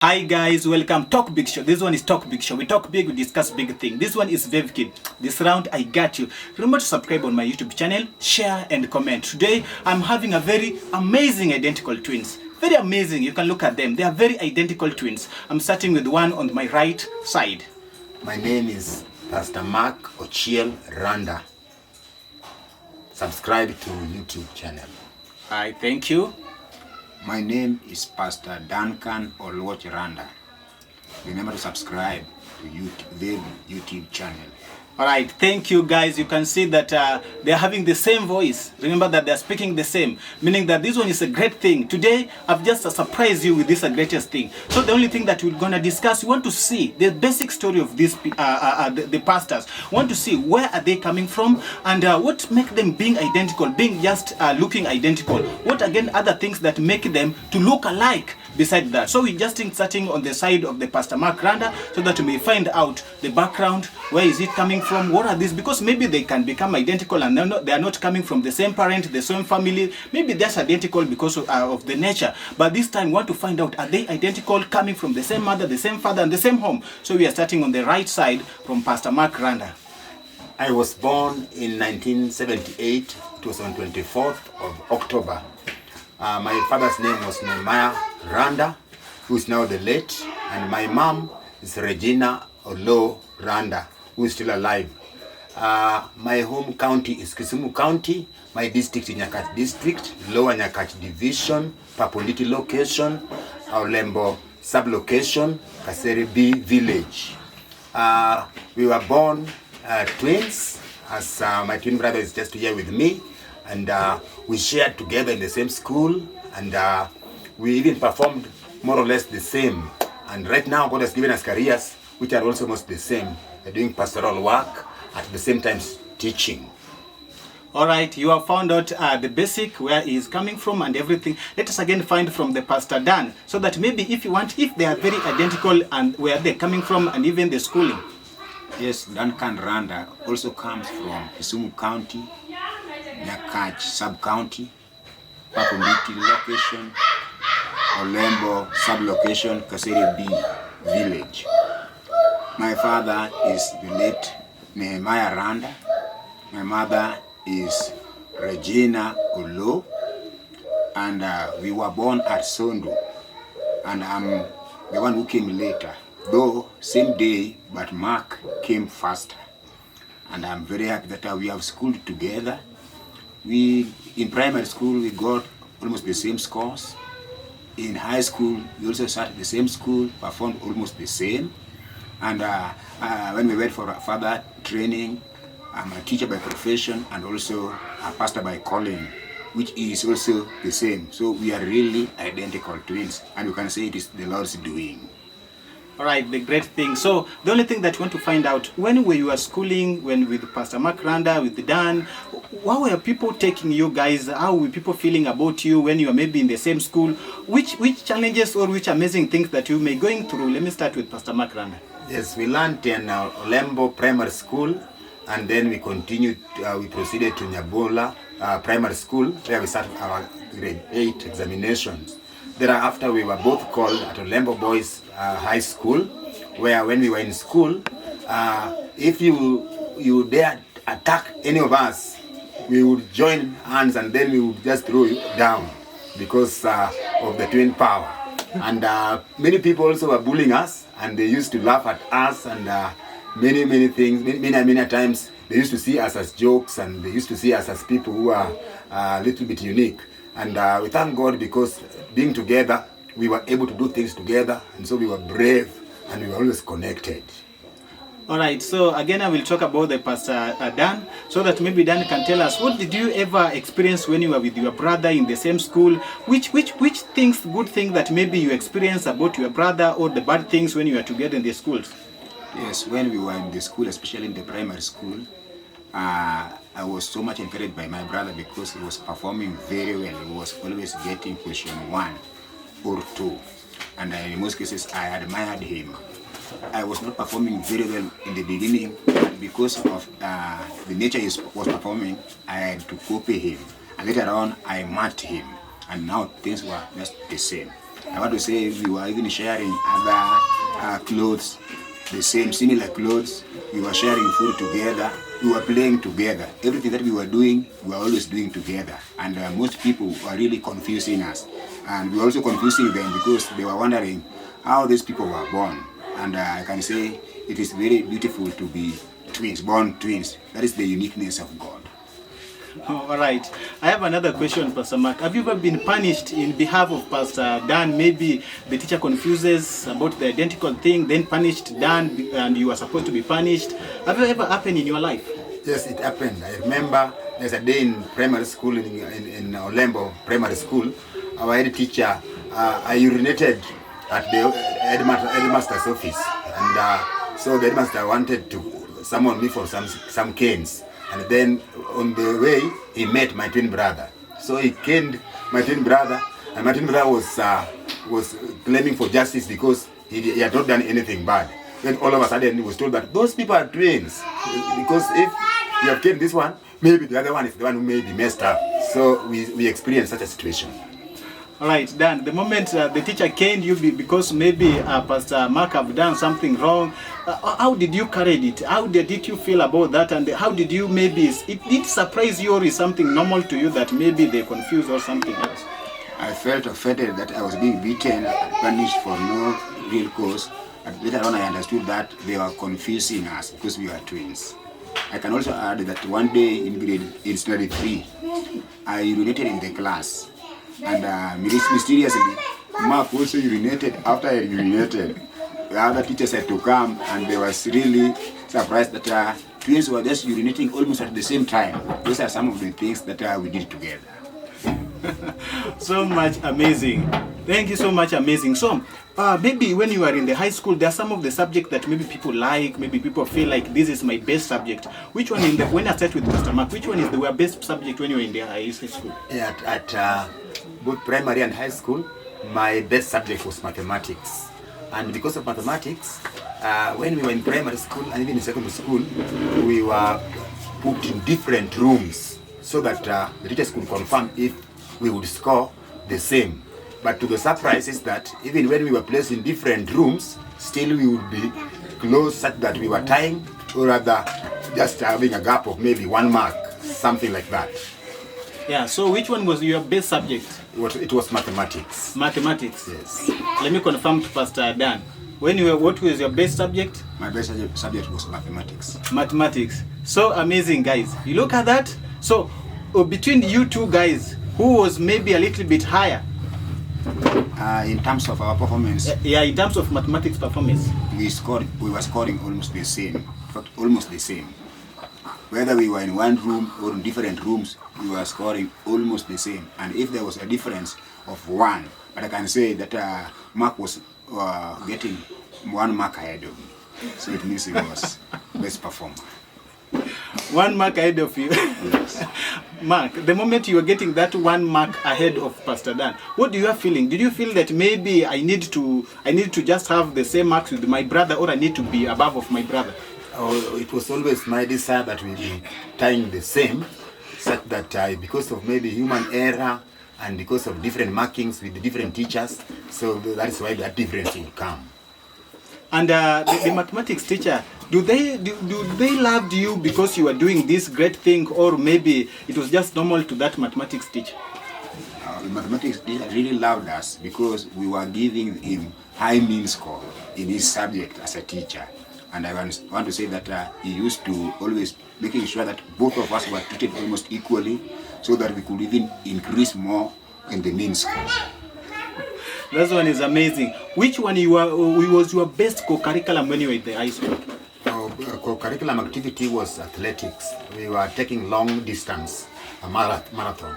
Hi guys, welcome Talk Big Show. This one is Talk Big Show. We talk big, we discuss big thing. This one is V.O.S.H Kid. This round I got you. Remember to subscribe on my YouTube channel, share and comment. Today I'm having a very amazing identical twins. Very amazing. You can look at them. They are very identical twins. I'm starting with one on my right side. My name is Pastor Mark Ochiel Randa. Subscribe to YouTube channel. Hi, thank you. My name is Pastor Dankan or Randa. Remember to subscribe to the YouTube channel. Alright, thank you guys. You can see that they're having the same voice. Remember that they're speaking the same, meaning that this one is a great thing. Today, I've just surprised you with this greatest thing. So the only thing that we're gonna discuss, we want to see the basic story of these the pastors. We want to see where are they coming from and what make them being identical, being just looking identical. What again other things that make them to look alike beside that. So we're just starting on the side of the Pastor Mark Randa so that we may find out the background, where is it coming from, what are these, because maybe they can become identical and they are not coming from the same parent, the same family. Maybe they're identical because of the nature, but this time we want to find out, are they identical, coming from the same mother, the same father and the same home. So we are starting on the right side from Pastor Mark Randa. I was born in 1978. It was on 24th of October. My father's name was Nehemiah Randa, who is now the late, and my mom is Regina Olo Randa, who is still alive. My home county is Kisumu County. My district is Nyakach District, Lower Nyakach Division, Paponditi location, Aulembo sublocation, Kaseri B village. We were born twins, as my twin brother is just here with me, and we shared together in the same school, and we even performed more or less the same. And right now God has given us careers which are also almost the same. We're doing pastoral work, at the same time teaching. Alright, you have found out the basic, where he is coming from and everything. Let us again find from the Pastor Dan, so that maybe if you want, if they are very identical and where they're coming from and even the schooling. Yes, Dankan Randa also comes from Kisumu County, Nyakach sub-county, Paponditi location, Olembo sub-location, Kaseri B village. My father is the late Nehemiah Randa. My mother is Regina Olo, and we were born at Sondu, and I'm the one who came later, though same day, but Mark came faster. And I'm very happy that we have schooled together. In primary school we got almost the same scores. In high school we also started the same school, performed almost the same. And when we went for further training, I'm a teacher by profession and also a pastor by calling, which is also the same. So we are really identical twins, and we can say it is the Lord's doing. Alright, the great thing. So the only thing that you want to find out, when you were schooling, when with Pastor Mark Randa, with Dan, how were people taking you guys? How were people feeling about you when you were maybe in the same school? Which challenges or which amazing things that you may going through? Let me start with Pastor Mark Randa. Yes, we learned in Olembo Primary School, and then we continued, we proceeded to Nyabola Primary School, where we started our grade 8 examinations. Thereafter, we were both called at Olembo Boys High School, where when we were in school, if you dare attack any of us, we would join hands and then we would just throw you down because of the twin power. And many people also were bullying us, and they used to laugh at us, and many things. Many times they used to see us as jokes, and they used to see us as people who are a little bit unique. And we thank God, because being together, we were able to do things together, and so we were brave and we were always connected. Alright, so again I will talk about the Pastor Dan, so that maybe Dan can tell us, what did you ever experience when you were with your brother in the same school? Which things, good things that maybe you experienced about your brother, or the bad things when you were together in the schools? Yes, when we were in the school, especially in the primary school, I was so much encouraged by my brother because he was performing very well. He was always getting question 1 or 2, and in most cases I admired him. I was not performing very well in the beginning, but because of the nature he was performing, I had to copy him. And later on, I matched him, and now things were just the same. I want to say we were even sharing other clothes, the same similar clothes. We were sharing food together. We were playing together. Everything that we were doing, we were always doing together. And most people were really confusing us. And we were also confusing them because they were wondering how these people were born. And I can say it is very beautiful to be twins, born twins. That is the uniqueness of God. All right. I have another question, Pastor Mark. Have you ever been punished in behalf of Pastor Dan? Maybe the teacher confuses about the identical thing, then punished Dan, and you are supposed to be punished. Have you ever happened in your life? Yes, it happened. I remember there's a day in primary school, in Olembo primary school, our head teacher, I urinated at the headmaster's office. And so the headmaster wanted to summon me for some canes. And then on the way, he met my twin brother. So he caned my twin brother, and my twin brother was claiming for justice because he had not done anything bad. Then all of a sudden, he was told that those people are twins. Because if you have caned this one, maybe the other one is the one who may be messed up. So we experienced such a situation. All right, Dan, the moment the teacher caned you because maybe Pastor Mark have done something wrong, how did you carry it? How did you feel about that? And how did you it did surprise you, or is something normal to you that maybe they confused or something else? I felt offended that I was being beaten and punished for no real cause. And later on I understood that they were confusing us because we were twins. I can also add that one day in standard 3, I urinated in the class. And mysteriously, Mark also urinated after I urinated. The other teachers had to come, and they were really surprised that twins were just urinating almost at the same time. Those are some of the things that we did together. So much amazing. Thank you so much, amazing. So, maybe when you are in the high school, there are some of the subjects that maybe people like, maybe people feel like this is my best subject. Which one when I start with Pastor Mark, which one is the best subject when you are in the high school? Yeah, at both primary and high school, my best subject was mathematics. And because of mathematics, when we were in primary school and even in secondary school, we were put in different rooms so that the teachers could confirm if we would score the same. But to the surprise is that even when we were placed in different rooms, still we would be close such that we were tying, or rather just having a gap of maybe 1 mark, something like that. Yeah, so which one was your best subject? It was mathematics. Mathematics? Yes. Let me confirm to Pastor Dan. What was your best subject? My best subject was mathematics. Mathematics. So amazing, guys. You look at that. So between you two guys, who was maybe a little bit higher? In terms of our performance, yeah, in terms of mathematics performance, we were scoring almost the same. In fact, almost the same. Whether we were in one room or in different rooms, we were scoring almost the same. And if there was a difference of 1, but I can say that Mark was getting 1 mark ahead of me. So it means he was best performer. 1 mark ahead of you. Yes. Mark, the moment you were getting that 1 mark ahead of Pastor Dan, what do you are feeling? Did you feel that maybe I need to just have the same marks with my brother, or I need to be above of my brother? Oh, it was always my desire that we be tying the same, such that because of maybe human error and because of different markings with the different teachers, so that is why that difference will come. And the mathematics teacher, do they love you because you are doing this great thing, or maybe it was just normal to that mathematics teacher? The mathematics teacher really loved us because we were giving him high mean score in his subject as a teacher. And I want to say that he used to always making sure that both of us were treated almost equally, so that we could even increase more in the mean score. That one is amazing. Which one was your best co-curriculum when you were in the high school? Co-curriculum activity was athletics. We were taking long distance, a marathon.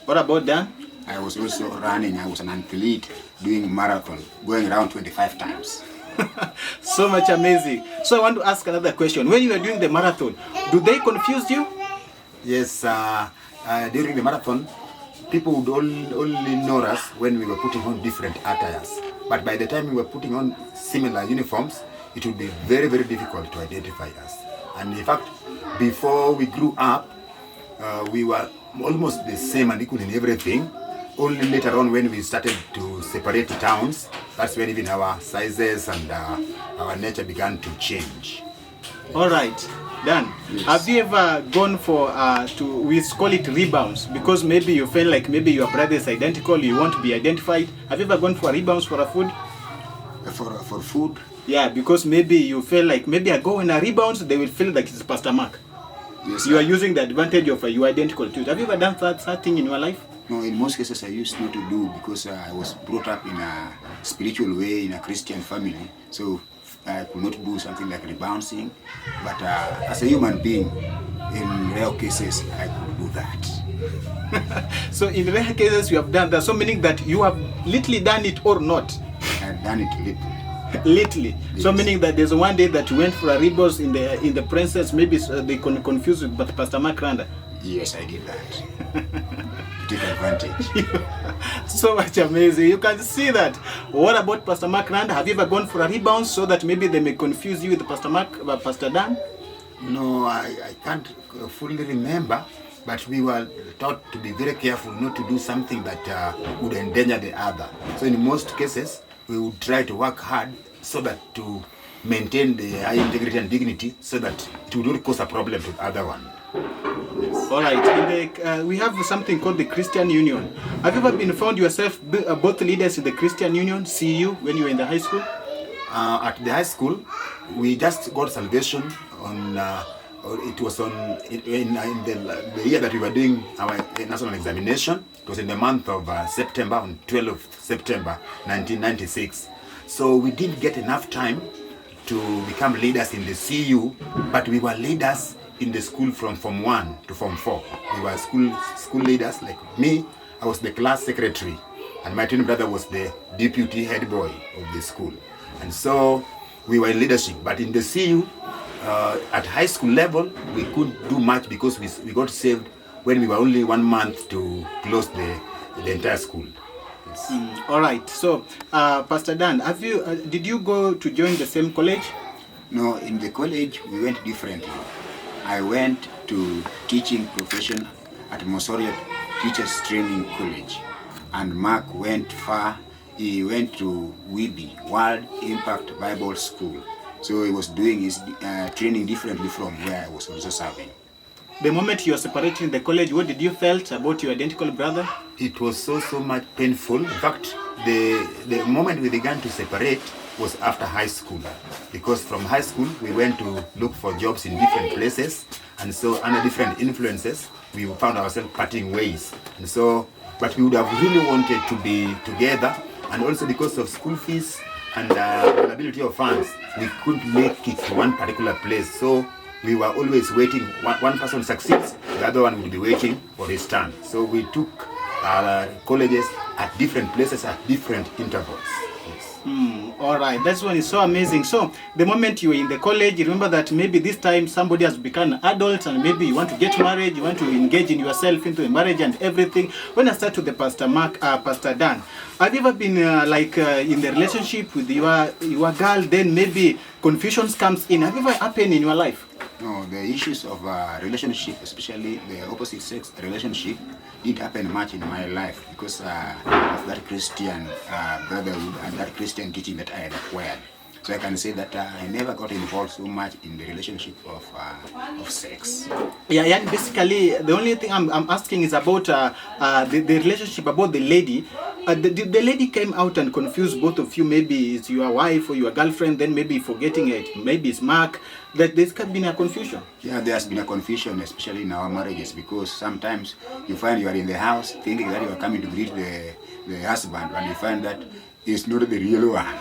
What about Dan? I was also running. I was an athlete doing marathon, going around 25 times. So much amazing. So I want to ask another question. When you were doing the marathon, do they confuse you? Yes, during the marathon, people would only know us when we were putting on different attires. But by the time we were putting on similar uniforms, it would be very, very difficult to identify us. And in fact, before we grew up, we were almost the same and equal in everything. only later on when we started to separate towns, that's when even our sizes and our nature began to change. All right, Dan. Yes. Have you ever gone for we call it rebounds, because maybe you feel like maybe your brother is identical, you want to be identified? Have you ever gone for rebounds for a food? For food? Yeah, because maybe you feel like maybe I go in a rebounds, they will feel like it's Pastor Mark. Yes. You are using the advantage of you identical too. Have you ever done that thing in your life? No, in most cases I used not to do, because I was brought up in a spiritual way in a Christian family. So I could not do something like rebouncing. But as a human being, in rare cases, I could do that. So in rare cases you have done that. So meaning that you have literally done it or not? I've done it little. Literally. Yes. So meaning that there's one day that you went for a rebounds in the princess. Maybe they confuse with Pastor Mark Randa. Yes, I did that. To take advantage. So much amazing. You can see that. What about Pastor Mark Randa? Have you ever gone for a rebound so that maybe they may confuse you with Pastor Mark, Pastor Dan? No, I can't fully remember, but we were taught to be very careful not to do something that would endanger the other. So in most cases, we would try to work hard so that to maintain the high integrity and dignity, so that it would not cause a problem to the other one. All right. We have something called the Christian Union. Have you ever been found yourself both leaders in the Christian Union, CU, when you were in the high school? At the high school, we just got salvation on. It was in the year that we were doing our national examination. It was in the month of September, on 12th September 1996. So we didn't get enough time to become leaders in the CU, but we were leaders in the school from Form 1 to Form 4. We were school leaders. Like me, I was the class secretary, and my twin brother was the deputy head boy of the school. And so we were in leadership. But in the CU, at high school level, we couldn't do much because we got saved when we were only 1 month to close the entire school. Yes. All right. So, Pastor Dan, did you go to join the same college? No, in the college we went differently. I went to teaching profession at Mosoria Teachers Training College, and Mark went far. He went to WIBI, World Impact Bible School. So he was doing his training differently from where I was also serving. The moment you were separating the college, what did you felt about your identical brother? It was so much painful. In fact, the moment we began to separate was after high school, because from high school we went to look for jobs in different places, and so under different influences we found ourselves parting ways. And so, but we would have really wanted to be together, and also because of school fees and availability of funds, we couldn't make it to one particular place. So we were always waiting. One person succeeds, the other one would be waiting for his turn. So we took colleges at different places at different intervals. Yes. All right, that's one is so amazing. So the moment you were in the college, you remember that maybe this time somebody has become an adult and maybe you want to get married, you want to engage in yourself into a marriage and everything. When I start with the Pastor Dan, have you ever been in the relationship with your girl, then maybe confusions comes in? Have you ever happened in your life? No, the issues of relationship, especially the opposite sex relationship, didn't happen much in my life because of that Christian brotherhood and that Christian teaching that I had acquired. So I can say that I never got involved so much in the relationship of sex. Yeah, and basically the only thing I'm asking is about the relationship, about the lady. The lady came out and confused both of you. Maybe it's your wife or your girlfriend, then maybe forgetting it. Maybe it's Mark. That there's been a confusion. Yeah, there's been a confusion, especially in our marriages, because sometimes you find you are in the house thinking that you are coming to greet the husband, and you find that it's not the real one.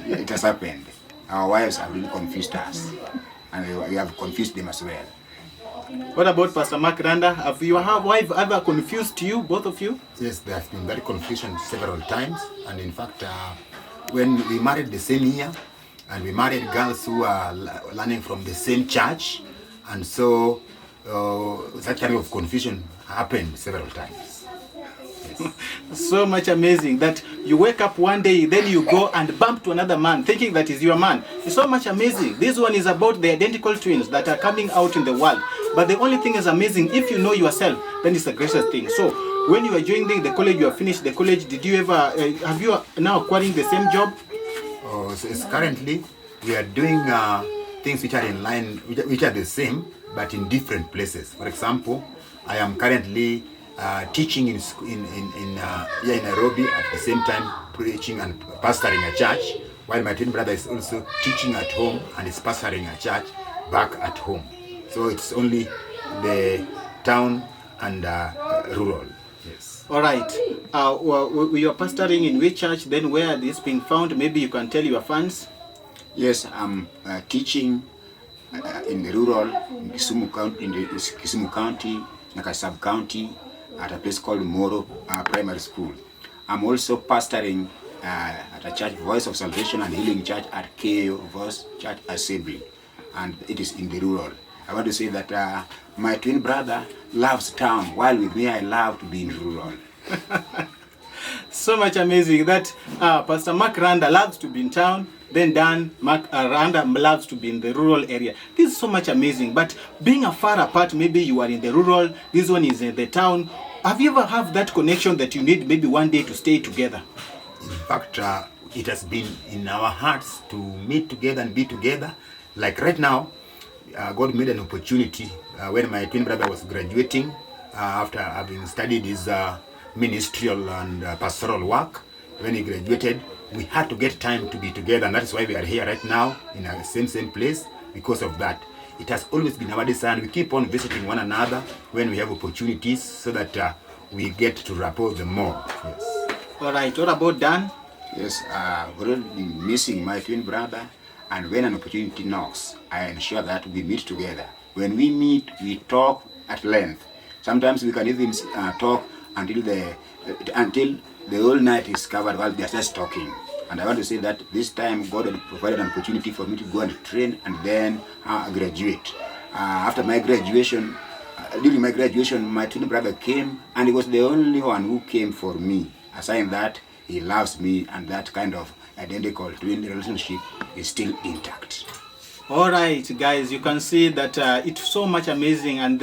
It has happened. Our wives have really confused us, and we have confused them as well. What about Pastor Mark Randa? Have your wife ever confused you, both of you? Yes, there has been that confusion several times, and in fact, when we married the same year, and we married girls who are learning from the same church, and so that kind of confusion happened several times. Yes. So much amazing that you wake up one day, then you go and bump to another man thinking that is your man. It's so much amazing. This one is about the identical twins that are coming out in the world. But the only thing is amazing, if you know yourself, then it's the greatest thing. So when you are joining the college, you have finished the college, did you ever, have you now acquiring the same job? Oh, so it's currently we are doing things which are in line, which are the same, but in different places. For example, I am currently teaching in here in Nairobi, at the same time preaching and pastoring a church, while my twin brother is also teaching at home and is pastoring a church back at home. So it's only the town and rural. Yes. All right. You are pastoring in which church? Then where this being found? Maybe you can tell your fans. Yes, I'm teaching in the rural, in Kisumu County, like a sub-county, at a place called Moro Primary School. I'm also pastoring at a church, Voice of Salvation and Healing Church at V.O.S.H Church Assembly, and it is in the rural. I want to say that my twin brother loves town, while with me I love to be in rural. So much amazing that Pastor Mark Randa loves to be in town, then Randa loves to be in the rural area. This is so much amazing, but being afar apart, maybe you are in the rural, this one is in the town. Have you ever have that connection that you need maybe one day to stay together? In fact, it has been in our hearts to meet together and be together. Like right now, God made an opportunity when my twin brother was graduating after having studied his ministerial and pastoral work. When he graduated, we had to get time to be together, and that's why we are here right now in the same place. Because of that, it has always been our desire, and we keep on visiting one another when we have opportunities, so that we get to rapport them more. Yes. All right. What about Dan? Yes, I've already been missing my twin brother, and when an opportunity knocks, I ensure that we meet together. When we meet, we talk at length. Sometimes we can even talk until the whole night is covered while they are just talking. And I want to say that this time God had provided an opportunity for me to go and train and then graduate. After my graduation, during my graduation, my twin brother came, and he was the only one who came for me, a sign that he loves me, and that kind of identical twin relationship is still intact. All right, guys, you can see that it's so much amazing, and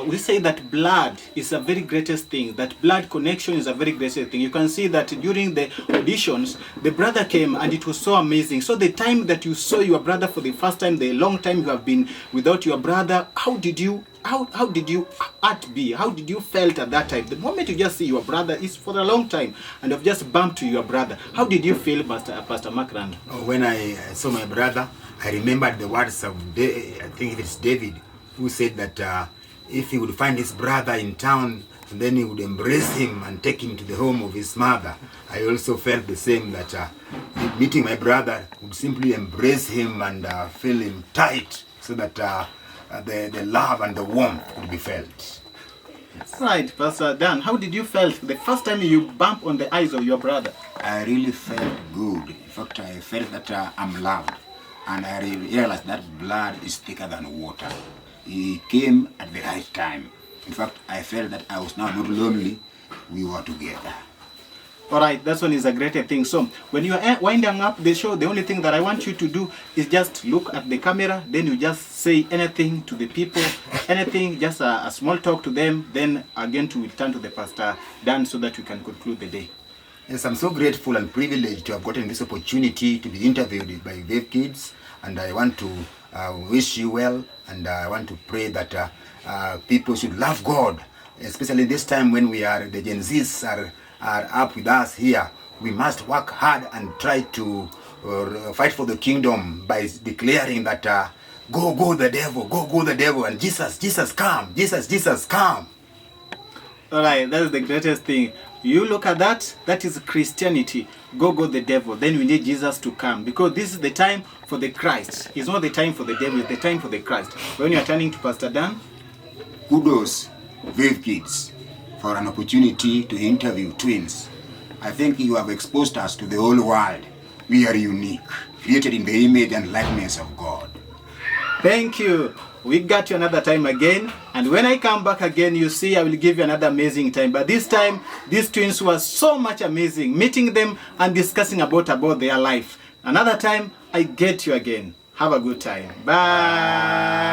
we say that blood is a very greatest thing. That blood connection is a very greatest thing. You can see that during the auditions, the brother came, and it was so amazing. So the time that you saw your brother for the first time, the long time you have been without your brother, how did you heart be? How did you felt at that time? The moment you just see your brother is for a long time, and you've just bumped to your brother. How did you feel, Pastor Mark Randa? When I saw my brother, I remembered the words of I think it's David, who said that if he would find his brother in town, then he would embrace him and take him to the home of his mother. I also felt the same, that meeting my brother would simply embrace him and feel him tight, so that the love and the warmth would be felt. Yes. Right, Pastor Dan, how did you felt the first time you bumped on the eyes of your brother? I really felt good. In fact, I felt that I'm loved. And I realized that blood is thicker than water. He came at the right time. In fact, I felt that I was now not lonely. We were together. All right, that one is a great thing. So when you are winding up the show, the only thing that I want you to do is just look at the camera. Then you just say anything to the people, anything, just a small talk to them. Then again to return to the Pastor Dan, so that we can conclude the day. Yes, I'm so grateful and privileged to have gotten this opportunity to be interviewed by V.O.S.H Kids, and I want to wish you well, and I want to pray that people should love God, especially this time when the Gen Zs are up with us here. We must work hard and try to fight for the kingdom by declaring that go the devil, and Jesus come, Jesus come. All right, that is the greatest thing. You look at that is Christianity. Go the devil. Then we need Jesus to come, because this is the time for the Christ. It's not the time for the devil, it's the time for the Christ. When you are turning to Pastor Dan, kudos, V.O.S.H Kids, for an opportunity to interview twins. I think you have exposed us to the whole world. We are unique, created in the image and likeness of God. Thank you. We got you another time again, and when I come back again, you see, I will give you another amazing time. But this time, these twins were so much amazing, meeting them and discussing about their life. Another time, I get you again. Have a good time. Bye.